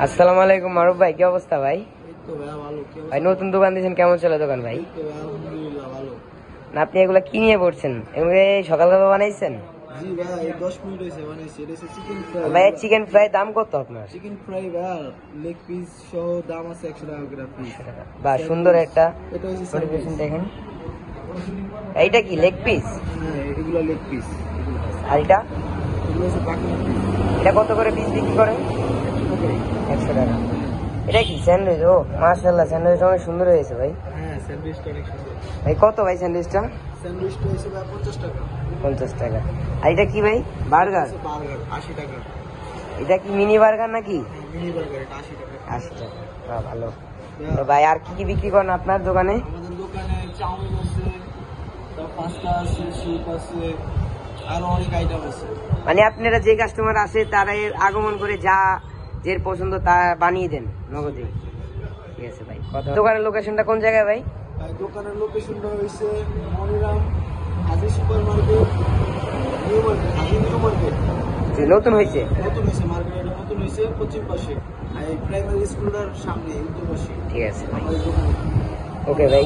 আসসালামু আলাইকুম মারুফ ভাই, কি অবস্থা ভাই? ভাই নতুন দোকান দিয়েছেন, কেমন চলে দোকান ভাই? না আপনি এগুলা কি নিয়ে পড়ছেন? এগুলো সকালবেলা বানাইছেন? ভাই চিকেন ফ্রাই দাম কত আপনার? চিকেন ফ্রাই লেগ পিস সহ দাম আছে 100 টাকা করে পিস। বা সুন্দর একটা এটা হচ্ছে নোটিফিকেশন দেখেন। এইটা কি লেগ পিস? হ্যাঁ, এগুলো লেগ পিস। আর এটা হচ্ছে বাকি পিস। এটা কত করে পিস বিক্রি করেন? 100 টাকা। এটা কি স্যান্ডউইচ? ও মাশাআল্লাহ, স্যান্ডউইচটা অনেক সুন্দর হয়েছে ভাই। হ্যাঁ, স্যান্ডউইচটা অনেক সুন্দর। ভাই কত ভাই স্যান্ডউইচটা? স্যান্ডউইচটা হচ্ছে 50 টাকা। 50 টাকা। আর এটা কি ভাই? বার্গার? বার্গার 80 টাকা। এটা কি মিনি বার্গার নাকি? মিনি বার্গার এটা 80 টাকা। 80 টাকা। বাহ, ভালো। তো ভাই আর কি কি বিক্রি করেন আপনার দোকানে? আমাদের দোকানে চাউমিন আছে, তারপর পাস্তা আছে, স্যুপ আছে, আরো অনেক আইটেম আছে। মানে আপনারা যে কাস্টমার আসে তারা আগমন করে যা যে পছন্দ তা বানিয়ে দেন নগদে? ঠিক আছে ভাই। দোকানের লোকেশনটা কোন জায়গায় ভাই? দোকানের লোকেশনটা হয়েছে মনিরাম হাজি সুপার মার্কেট, নিউ মার্কেট, হাজি নিউ মার্কেট। নতুন হয়েছে? নতুন হয়েছে, মার্কেটটা নতুন হয়েছে, পশ্চিম পাশে প্রাইমারি স্কুলটার সামনে উত্তর পাশে। ঠিক আছে ভাই, আমাদের দোকান। ওকে ভাই।